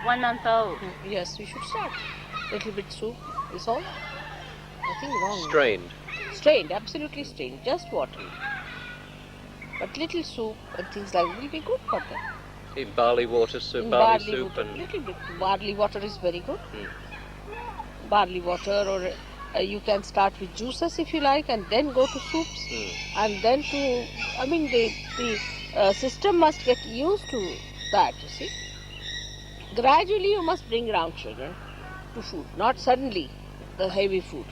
1 month old. Yes, we should start. Little bit soup is all. Nothing wrong. Strained. Strained, absolutely strained. Just water. But little soup and things like that will be good for them. Barley water soup, barley soup water, and... little bit. Barley water is very good. Mm. Barley water, or you can start with juices if you like, and then go to soups, and then to. I mean, the system must get used to that. You see, gradually you must bring around children to food, not suddenly the heavy food.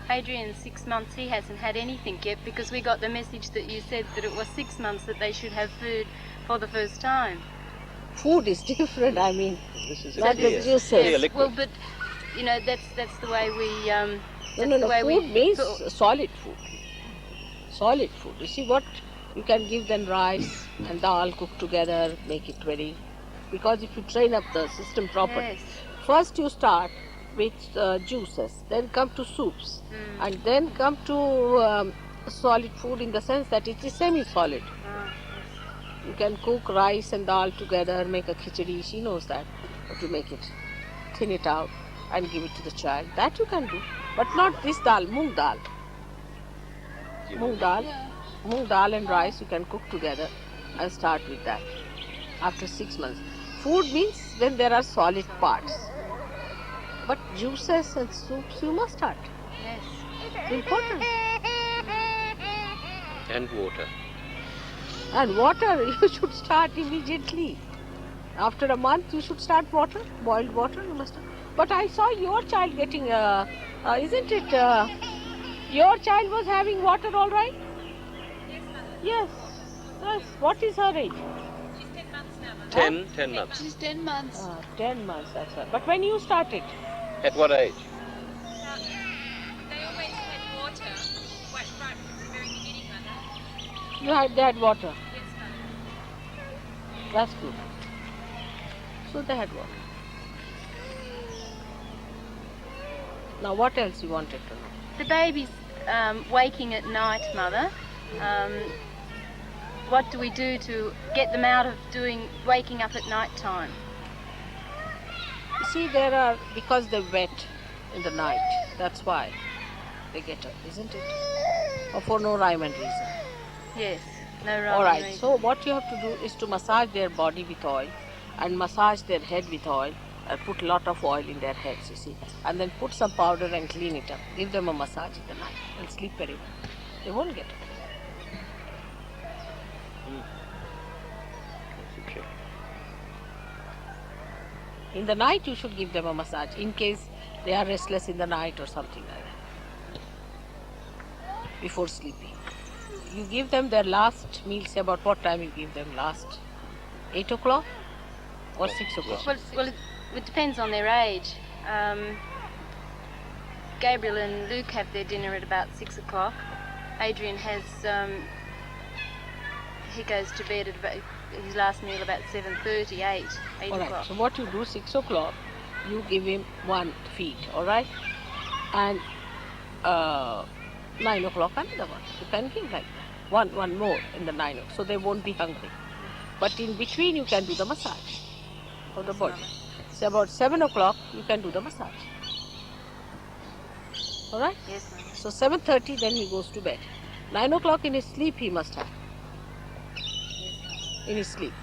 Adrian's 6 months, he hasn't had anything yet because we got the message that you said that it was 6 months that they should have food for the first time. Food is different. I mean, This is not the clear. juices. Clear liquid. Well, but you know that's the way we. No. Food means solid food. Solid food. You see what you can give them: rice and dal cooked together, make it ready. Because if you train up the system properly, Yes. first you start with juices, then come to soups, and then come to solid food in the sense that it is semi-solid. You can cook rice and dal together, make a khichdi. She knows that, how to make it, thin it out, and give it to the child. That you can do, but not this dal, moong dal. Moong dal and rice you can cook together and start with that after 6 months. Food means when there are solid parts. But juices and soups you must start. Yes. It's important. And water. And water you should start immediately. After a month you should start water, boiled water you must start. But I saw your child getting, isn't it? Your child was having water all right? Yes. Yes. What is her age? She's 10 months now, Mother. 10 months. She's 10 months. 10 months, that's right. But when you started? At what age? They always had water right from the very beginning, Mother. They had water. Yes, Mother. That's good. So they had water. Now what else you wanted to know? The baby's waking at night, Mother. What do we do to get them out of waking up at night time? You see, because they're wet in the night, that's why they get up, isn't it? Or for no rhyme and reason. Yes, no rhyme. Alright, so what you have to do is to massage their body with oil and massage their head with oil and put a lot of oil in their heads, you see. And then put some powder and clean it up. Give them a massage in the night. They'll sleep very well. They won't get up. Okay. In the night you should give them a massage in case they are restless in the night or something like that. Before sleeping. You give them their last meal, say about what time you give them last? 8 o'clock or 6 o'clock? Well, it depends on their age. Gabriel and Luke have their dinner at about 6 o'clock. Adrian has, he goes to bed at about, his last meal about 7:30, 8 Alright, o'clock. so what you do, 6 o'clock, you give him one feed, alright? And 9 o'clock another one. You can give like that. One more in the 9 o'clock, so they won't be hungry. But in between you can do the massage of the body. So about 7 o'clock you can do the massage. Alright? Yes, Mother. So 7:30 then he goes to bed. 9 o'clock in his sleep he must have. In his sleep.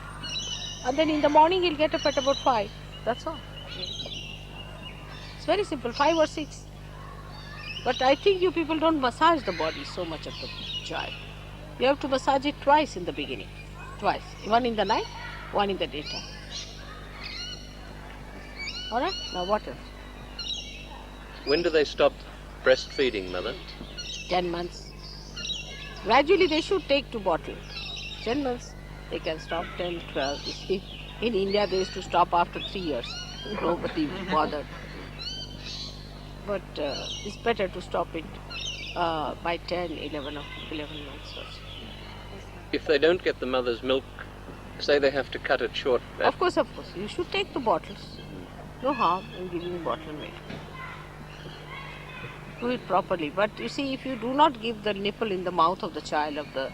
And then in the morning he'll get up at about 5. That's all. It's very simple, 5 or 6. But I think you people don't massage the body so much of the child. You have to massage it twice in the beginning. Twice. One in the night, one in the daytime. Alright? Now what else? When do they stop breastfeeding, Mother? 10 months. Gradually they should take to bottle. 10 months they can stop, 10, 12. You see, in India they used to stop after 3 years. Nobody bothered. But it's better to stop it by 10, 11 months or so. If they don't get the mother's milk, say they have to cut it short. Of course. You should take the bottles. No harm in giving bottle milk. Do it properly. But you see, if you do not give the nipple in the mouth of the child of the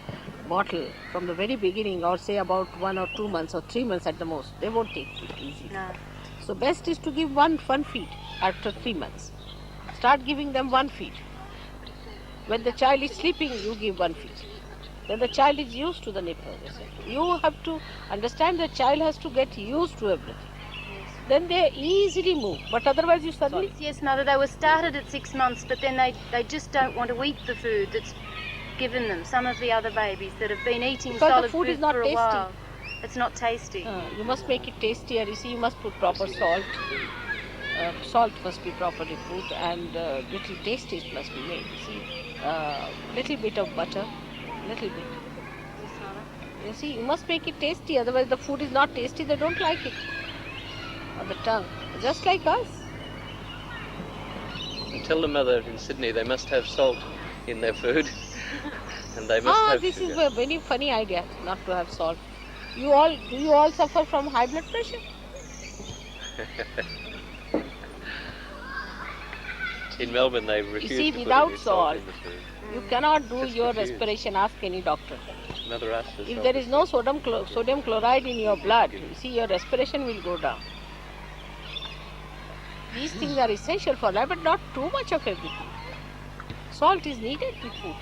bottle from the very beginning, or say about 1 or 2 months or 3 months at the most, they won't take it easily. No. So best is to give one feed after 3 months. Start giving them one feed. When the child is sleeping, you give one feed. Then the child is used to the nipple. You have to understand the child has to get used to everything. Then they easily move. But otherwise you suddenly... Yes, Mother, they were started at 6 months, but then they just don't want to eat the food that's given them. Some of the other babies that have been eating Because solid the food is food not for a tasty. while. It's not tasty. You must make it tastier. You see, you must put proper salt. Salt must be properly put, and little tasties must be made. You see, little bit of butter, little bit. You see, you must make it tasty. Otherwise, the food is not tasty. They don't like it on the tongue, just like us. Tell the mother in Sydney they must have salt in their food, and they must have This sugar. is a very funny idea, not to have salt. Do you all suffer from high blood pressure? In Melbourne, they refuse You see, to put without any salt salt, in the food. you cannot do Just your refuse. respiration. Ask any doctor. Mother asked us. If there is no sodium chloride in your blood, you see, your respiration will go down. These things are essential for life, but not too much of everything. Salt is needed with food.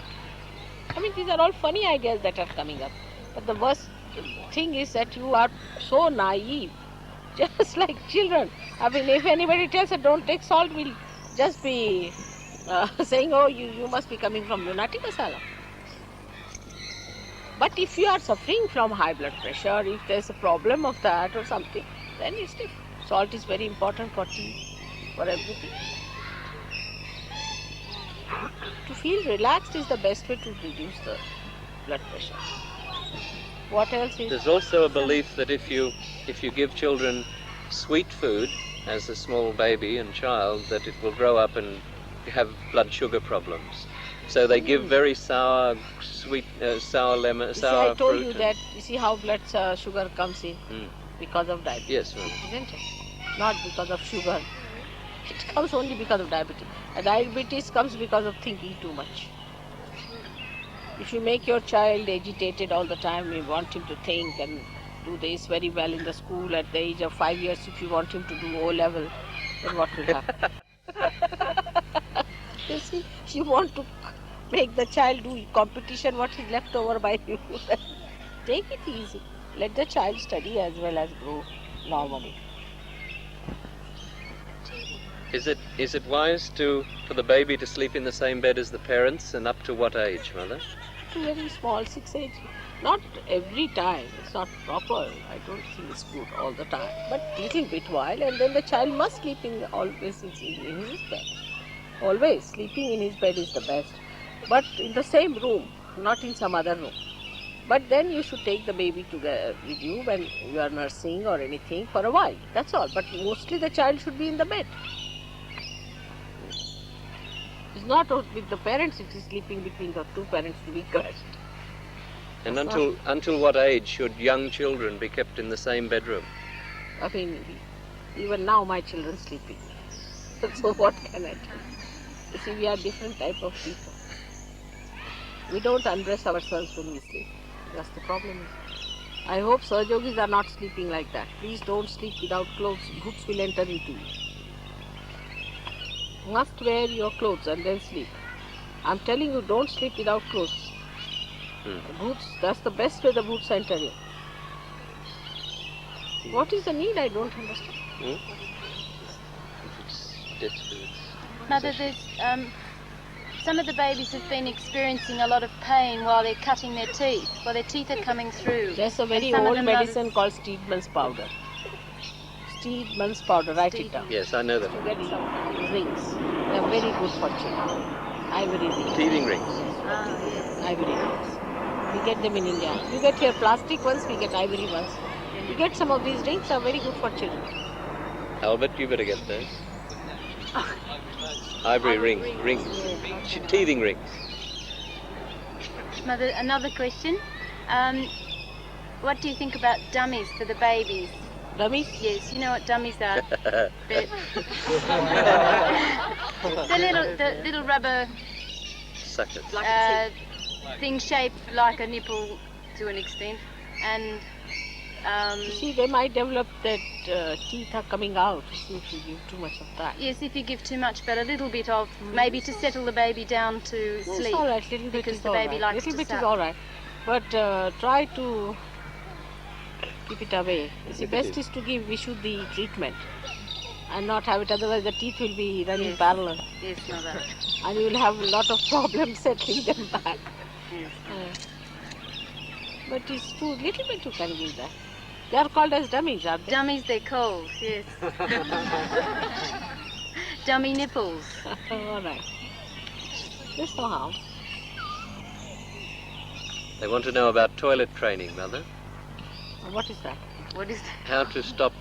I mean, these are all funny ideas that are coming up. But the worst thing is that you are so naive, just like children. I mean, if anybody tells you don't take salt, we'll just be saying, oh, you must be coming from lunatic asylum. But if you are suffering from high blood pressure, if there's a problem of that or something, then it's different. Salt is very important for tea, for everything. To feel relaxed is the best way to reduce the blood pressure. What else is... There's also a belief that if you give children sweet food as a small baby and child, that it will grow up and have blood sugar problems. So they give very sour, sweet, sour lemon, You see, sour I told fruit. you that, you see how blood sugar comes in because of diabetes. Yes, ma'am. Isn't it? Not because of sugar. It comes only because of diabetes. And diabetes comes because of thinking too much. If you make your child agitated all the time, you want him to think and do this very well in the school at the age of 5 years, if you want him to do O level, then what will happen? You see, you want to make the child do competition, what is left over by you. Take it easy. Let the child study as well as grow normally. Is it wise for the baby to sleep in the same bed as the parents, and up to what age, Mother? Very small, 6 age. Not every time. It's not proper. I don't think it's good all the time. But little bit while, and then the child must sleep always in his bed. Always sleeping in his bed is the best. But in the same room, not in some other room. But then you should take the baby together with you when you are nursing or anything for a while. That's all. But mostly the child should be in the bed. It's not with the parents, it is sleeping between the two parents to be crushed. And until what age should young children be kept in the same bedroom? I mean, even now my children sleeping. So what can I do? You see, we are different type of people. We don't undress ourselves when we sleep. That's the problem. I hope Sahaja Yogis are not sleeping like that. Please don't sleep without clothes. Bhoots will enter into you. Must wear your clothes and then sleep. I'm telling you, don't sleep without clothes. Bhoots, that's the best way the bhoots enter you. What is the need? I don't understand. If it's desperate. Mother, there's some of the babies have been experiencing a lot of pain while they're cutting their teeth, while their teeth are coming through. There's a very And some of old them medicine called Steedman's powder. Steedman's powder, write it down. Yes, I know that. To get some rings. They are very good for children. Ivory rings. Teething rings. yes. Ivory rings. We get them in India. You get here plastic ones, we get ivory ones. You get some of these rings, are very good for children. Albert, you better get those. Ivory rings. Teething rings. Mother, another question. What do you think about dummies for the babies? Dummies? Yes, you know what dummies are. the little rubber Suckers. thing shaped like a nipple to an extent, and You see, they might develop that teeth are coming out. You see, if you give too much of that. Yes, if you give too much, but a little bit of, maybe to settle the baby down to No, sleep. it's all right. Little bit because is the all baby right. likes Little to bit suck. is all right, but try to keep it away. You see, best is to give Vishuddhi treatment and not have it. Otherwise, the teeth will be running Yes. parallel, Yes, mother. and you will have a lot of problems settling them back. Yes. But it's too little bit you can give that. They are called as dummies, are they? Dummies they're called, yes. Dummy nipples. All right. There's no harm. They want to know about toilet training, Mother. What is that? What is that? How to stop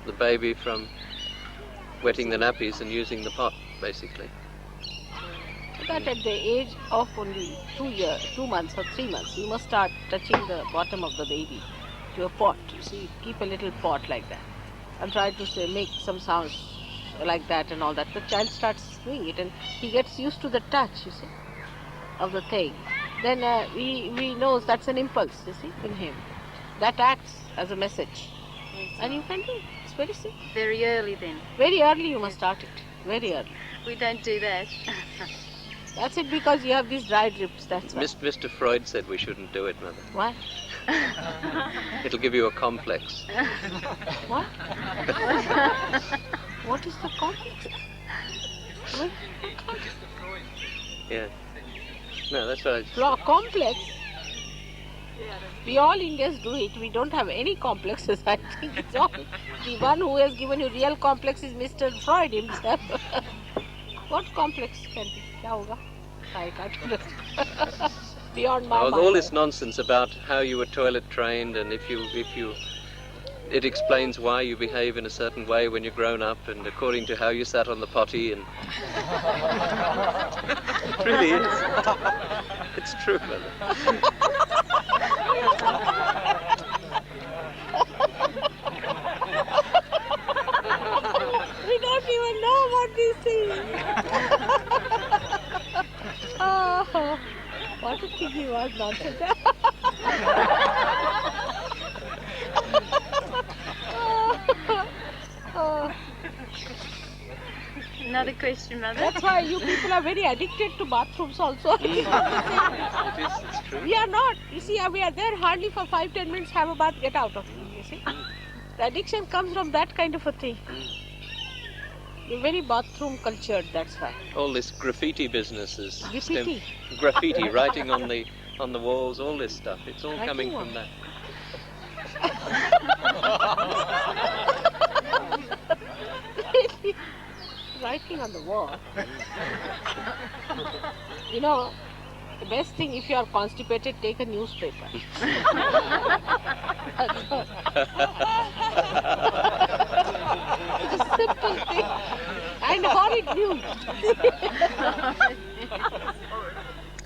the baby from wetting the nappies and using the pot, basically. That at the age of only 2 months or 3 months, you must start touching the bottom of the baby to a pot. You see, keep a little pot like that and try to say, make some sounds like that and all that. The child starts doing it and he gets used to the touch, you see, of the thing. Then we knows that's an impulse, you see, in him. That acts as a message. And you can do it. It's very simple. Very early then. Very early you must start it. Very early. We don't do that. That's it, because you have these dry drips, that's why. Mr. Freud said we shouldn't do it, Mother. Why? It'll give you a complex. What? What is the complex? What? Yeah. No, that's what I... Complex? We all Indians do it. We don't have any complexes. I think it's all. The one who has given you real complex is Mr. Freud himself. What complex can be? Kya hoga? I can't understand. Beyond my mind. All this nonsense about how you were toilet trained, and if you, it explains why you behave in a certain way when you're grown up, and according to how you sat on the potty, and it really is. It's true, Mother. We don't even know what these things. Oh, what a thing he was, nonsense. Oh, Another question, Mother. that's why you people are very addicted to bathrooms also. It's true. We are not. You see, we are there hardly for 5-10 minutes, have a bath, get out of it. You see, the addiction comes from that kind of a thing. You're very bathroom cultured, that's why. All this graffiti business is Graffiti? graffiti, writing on the walls, all this stuff. It's all Writing coming what? from that. Writing on the wall. You know, the best thing, if you are constipated, take a newspaper. That's all. It's a simple thing. And horrid news.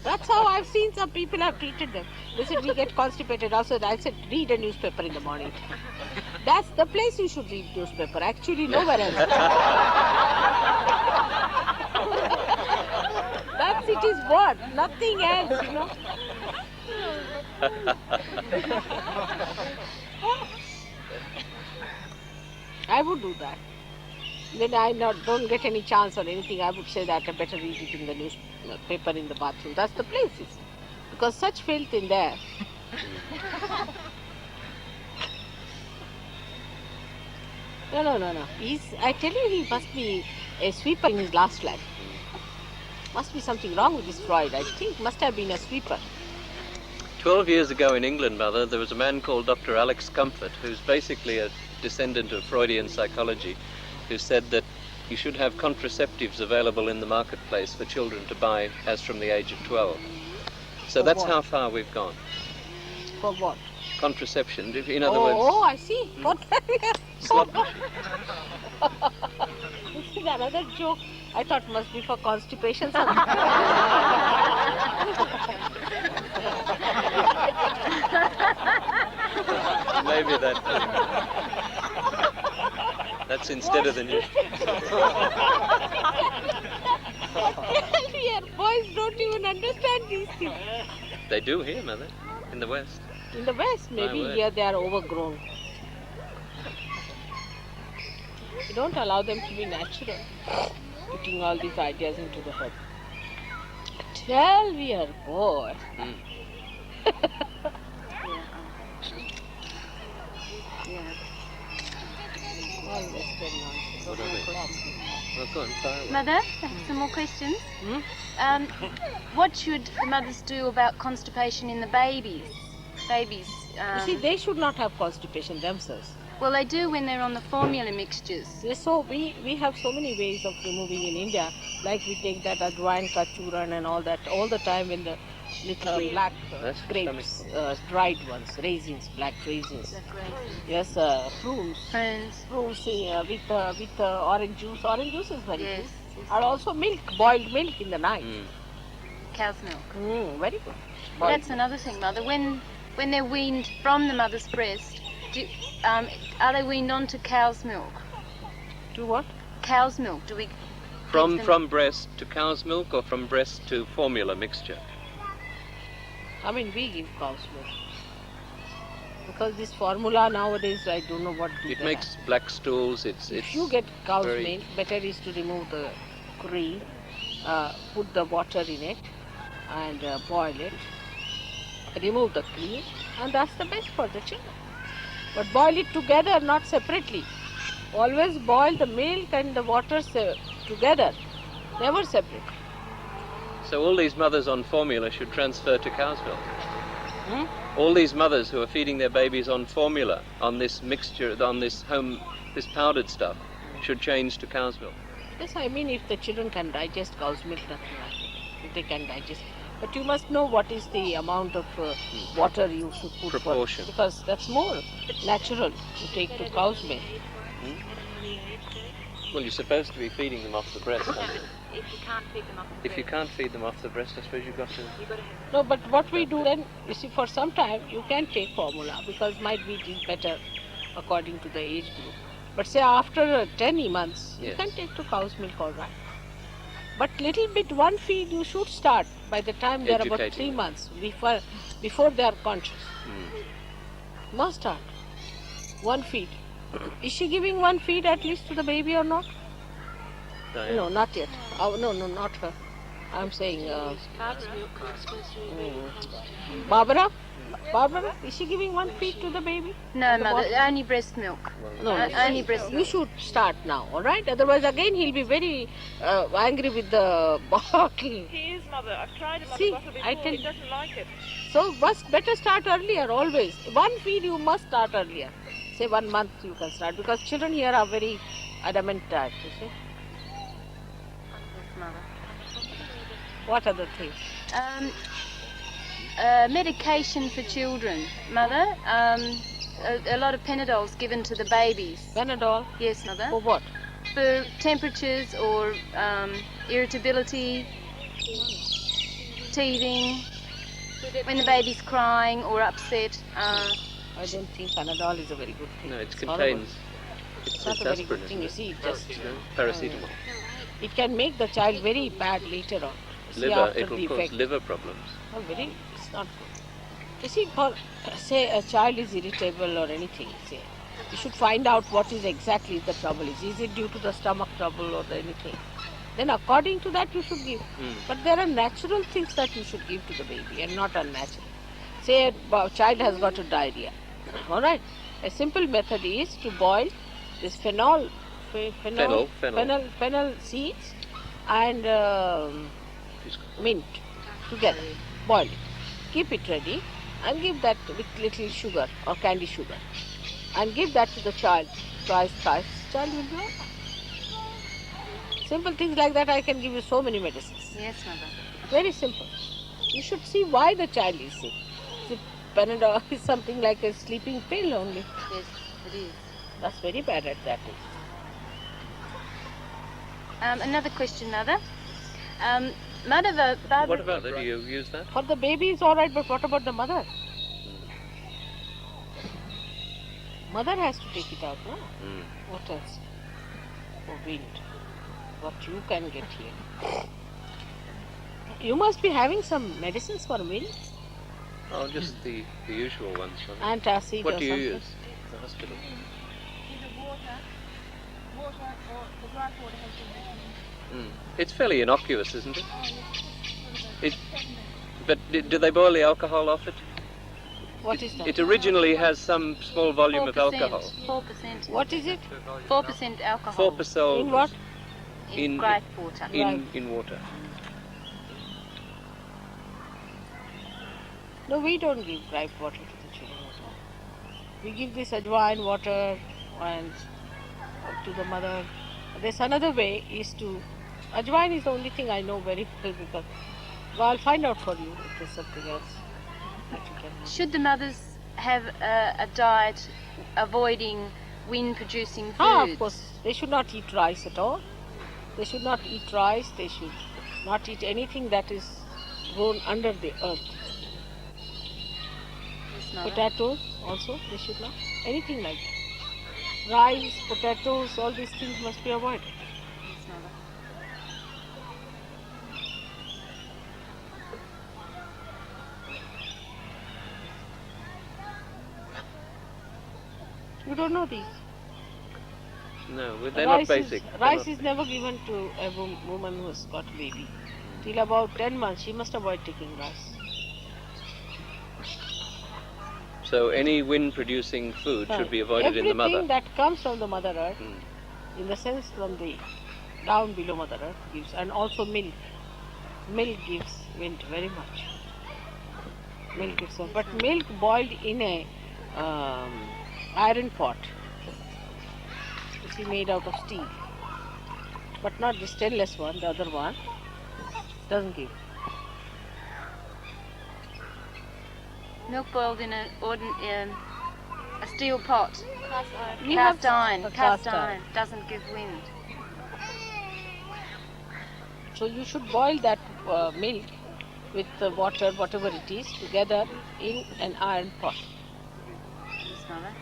That's how I've seen some people have treated them. They said, we get constipated. Also, I said, read a newspaper in the morning. That's the place you should read newspaper. Actually, nowhere else. That's it is what, nothing else, you know. I would do that. When I don't get any chance or anything, I would say that I better read it in the newspaper in the bathroom. That's the place, you see. Because such filth in there. No. I tell you, he must be a sweeper in his last life. Must be something wrong with this Freud. I think must have been a sweeper. 12 years ago in England, Mother, there was a man called Dr. Alex Comfort, who's basically a descendant of Freudian psychology, who said that you should have contraceptives available in the marketplace for children to buy as from the age of 12. So For that's what? how far we've gone. For what? Contraception, in other Oh, words, I see. What? slop. This is another joke. I thought must be for constipation. Maybe that's instead of the new. Here, boys don't even understand these things. They do here, Mother, in the West. In the West, maybe word. here they are overgrown. You don't allow them to be natural, putting all these ideas into the head. 12-year boy. Mm. Yeah. All Western nonsense. What are they? Well, go on, fire away. Mother, some more questions. Hmm? What should the mothers do about constipation in the babies? Babies. You see, they should not have constipation themselves. Well, they do when they're on the formula mixtures. So we have so many ways of removing in India. Like we take that ajwain kachuran and all that all the time in the little black That's for grapes, dried ones, raisins, black raisins. That's great. Yes, prunes. Prunes. Prunes with orange juice. Orange juice is very Yes. good. And also milk, boiled milk in the night. Mm. Cow's milk. Very good. Boiled That's another thing, Mother. When they're weaned from the mother's breast, are they weaned onto cow's milk? To what? Cow's milk. Do we? From breast to cow's milk or from breast to formula mixture? I mean, we give cow's milk. Because this formula nowadays, I don't know what do It they makes black stools. It's If you get cow's very- milk, better is to remove the cream, put the water in it and boil it, remove the cream, and that's the best for the children. But boil it together, not separately. Always boil the milk and the water together, never separate. So all these mothers on formula should transfer to cow's milk. Hmm? All these mothers who are feeding their babies on formula, on this mixture, on this powdered stuff, should change to cow's milk. Yes, I mean if the children can digest cow's milk, nothing like it. If they can digest. But you must know what is the amount of water you should put Proportion. because that's more natural to take to cow's milk. Well, you're supposed to be feeding them off the breast, aren't you? If you can't feed them off the If you can't feed them off the breast, I suppose you've got to... you've got to have No, but what we do then, you see, for some time you can take formula because might be it is better according to the age group. But say after 10 months, you Yes. can take to cow's milk all right. But little bit one feed you should start by the time they are about Educating 3 them. months before they are conscious. Mm. Must start one feed. Is she giving one feed at least to the baby or not? Diane? No, not yet. Oh, no, not her. I'm saying cow's milk. Barbara. Barbara, is she giving one feed to the baby? No, The Mother. bottle? Only breast milk. No, Only breast you milk. should start now, all right? Otherwise, again, he'll be very angry with the bottle. He is, Mother. I've tried him on See, the bottle I before. tell He you. doesn't like it. So, better start earlier, always. One feed you must start earlier. Say 1 month you can start because children here are very adamant type, you see. Yes, Mother. What other things? Medication for children, Mother. A lot of Panadol's given to the babies. Panadol. Yes, Mother. For what? For temperatures or irritability, teething, when the baby's crying or upset. I don't think Panadol is a very good thing. No, it It's horrible. contains... It's not a very good aspirin, thing. You isn't see, it? it just Paracetamol. it can make the child very bad later on. See, Liver, after it will the cause effect. liver problems. Oh, it's not good. You see, for say a child is irritable or anything, say, you should find out what is exactly the trouble is. Is it due to the stomach trouble or anything? Then according to that you should give. But there are natural things that you should give to the baby and not unnatural. Say a child has got a diarrhea. All right. A simple method is to boil this fennel seeds and mint together. Boil it. Keep it ready and give that with little sugar or candy sugar. And give that to the child twice. Child will be all right. Simple things like that I can give you so many medicines. Yes, Mother. Very simple. You should see why the child is sick. See, Panadol is something like a sleeping pill only. Yes, it is. That's very bad at that. Another question, Mother. Mother, Barbara. What about that? Do you use that? For the baby is all right, but what about the mother? Mother has to take it out, no? What else? For wind. What you can get here. You must be having some medicines for wind. Oh, just the usual ones. Antacid What or do you something. use at the hospital? water or the grass water has been Mm. It's fairly innocuous, isn't it? oh, It but do they boil the alcohol off it? What is that? It originally has some small volume of 4%. alcohol. 4%. What is it? 4% alcohol. 4% In what? in grape water. in water. No, we don't give gripe water to the children. We give this ajwain water and to the mother. There's another way is to, ajwain is the only thing I know very well because, well, I'll find out for you if there's something else that you can. Should the mothers have a diet avoiding wind-producing foods? Ah, of course, they should not eat rice at all. They should not eat rice. They should not eat anything that is grown under the earth. Yes, Mother. Potatoes also, they should not. Anything like that. Rice, potatoes, all these things must be avoided. Yes, Mother. You don't know these. No, they're not Rice basic. Rice is never given to a woman who has got a baby. Till about 10 months, she must avoid taking rice. So any wind-producing food should be avoided in the mother. Everything that comes from the Mother Earth, Mm. in the sense from the down below Mother Earth, gives, and also milk. Milk gives wind very much. Milk gives, but milk boiled in a iron pot. You see, made out of steel, but not the stainless one. The other one doesn't give. Milk boiled in a steel pot. We Cast have iron. a Cast cast iron doesn't give wind. So you should boil that milk with the water, whatever it is, together in an iron pot. Yes, Mother.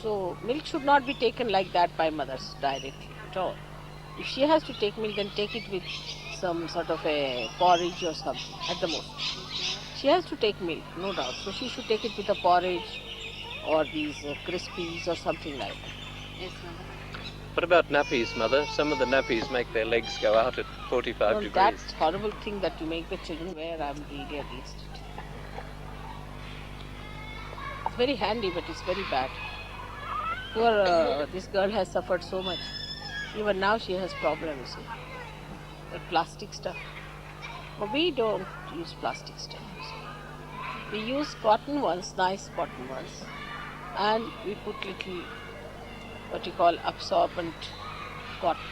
So milk should not be taken like that by mothers directly at all. If she has to take milk, then take it with some sort of a porridge or something at the most. She has to take milk, no doubt. So she should take it with a porridge or these crispies or something like that. Yes, Mother. What about nappies, Mother? Some of the nappies make their legs go out at 45 No, degrees. that horrible thing that you make the children wear, I'm really against it. It's very handy, but it's very bad. Poor, this girl has suffered so much. Even now she has problems with plastic stuff. But we don't use plastic stuff. You see. We use cotton ones, nice cotton ones, and we put little, what you call, absorbent cotton.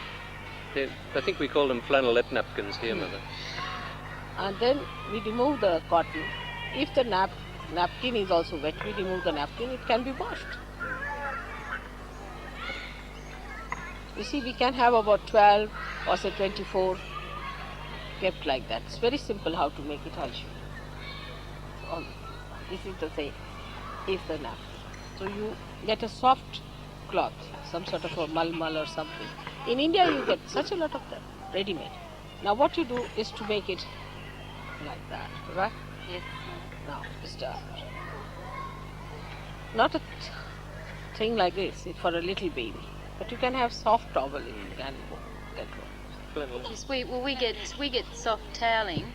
I think we call them flannelette napkins here, Mother. And then we remove the cotton. If the napkin is also wet, we remove the napkin, it can be washed. You see, we can have about 12 or say 24 kept like that. It's very simple how to make it, I'll show you. This is the thing, is the napkin. So you get a soft cloth, some sort of a malmal or something. In India you get such a lot of them, ready-made. Now what you do is to make it like that, right? Yes, Mother. Now, start. Not a thing like this for a little baby, but you can have soft towel in and get one. Yes, we get soft toweling.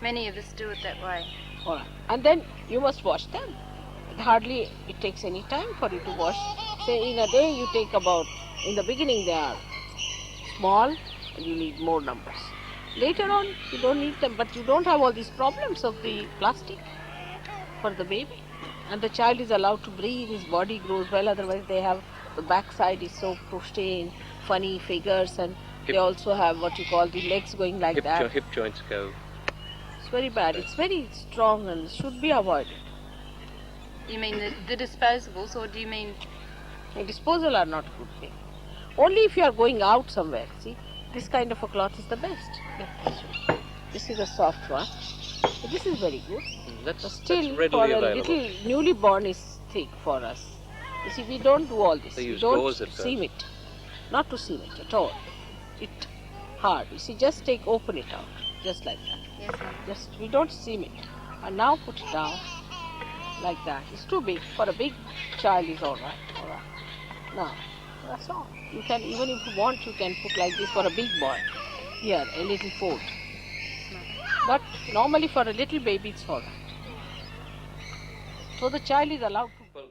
Many of us do it that way. All right. And then you must wash them. Hardly it takes any time for you to wash. Say in a day you take about, in the beginning they are small and you need more numbers. Later on you don't need them, but you don't have all these problems of the plastic for the baby. And the child is allowed to breathe, his body grows well, otherwise they have, the backside is so crocheted in funny figures, and they also have what you call the legs going like that. Hip joints go. It's very bad. It's very strong and should be avoided. You mean the disposables, or do you mean? The disposal are not a good thing. Only if you are going out somewhere. See, this kind of a cloth is the best. This is a soft one. So this is very good. That's, But still, that's for readily a available. little newly born is thick for us. You see, we don't do all this. They We use don't gauze at first. seam it. Not to seam it at all. It hard. You see, just open it out, just like that. Yes, Mother. Just, we don't seam it. And now put it down like that. It's too big. For a big child is all right. All right. No, that's all. You can, even if you want, you can put like this for a big boy. Here, a little food. But normally for a little baby, it's all right. So the child is allowed to.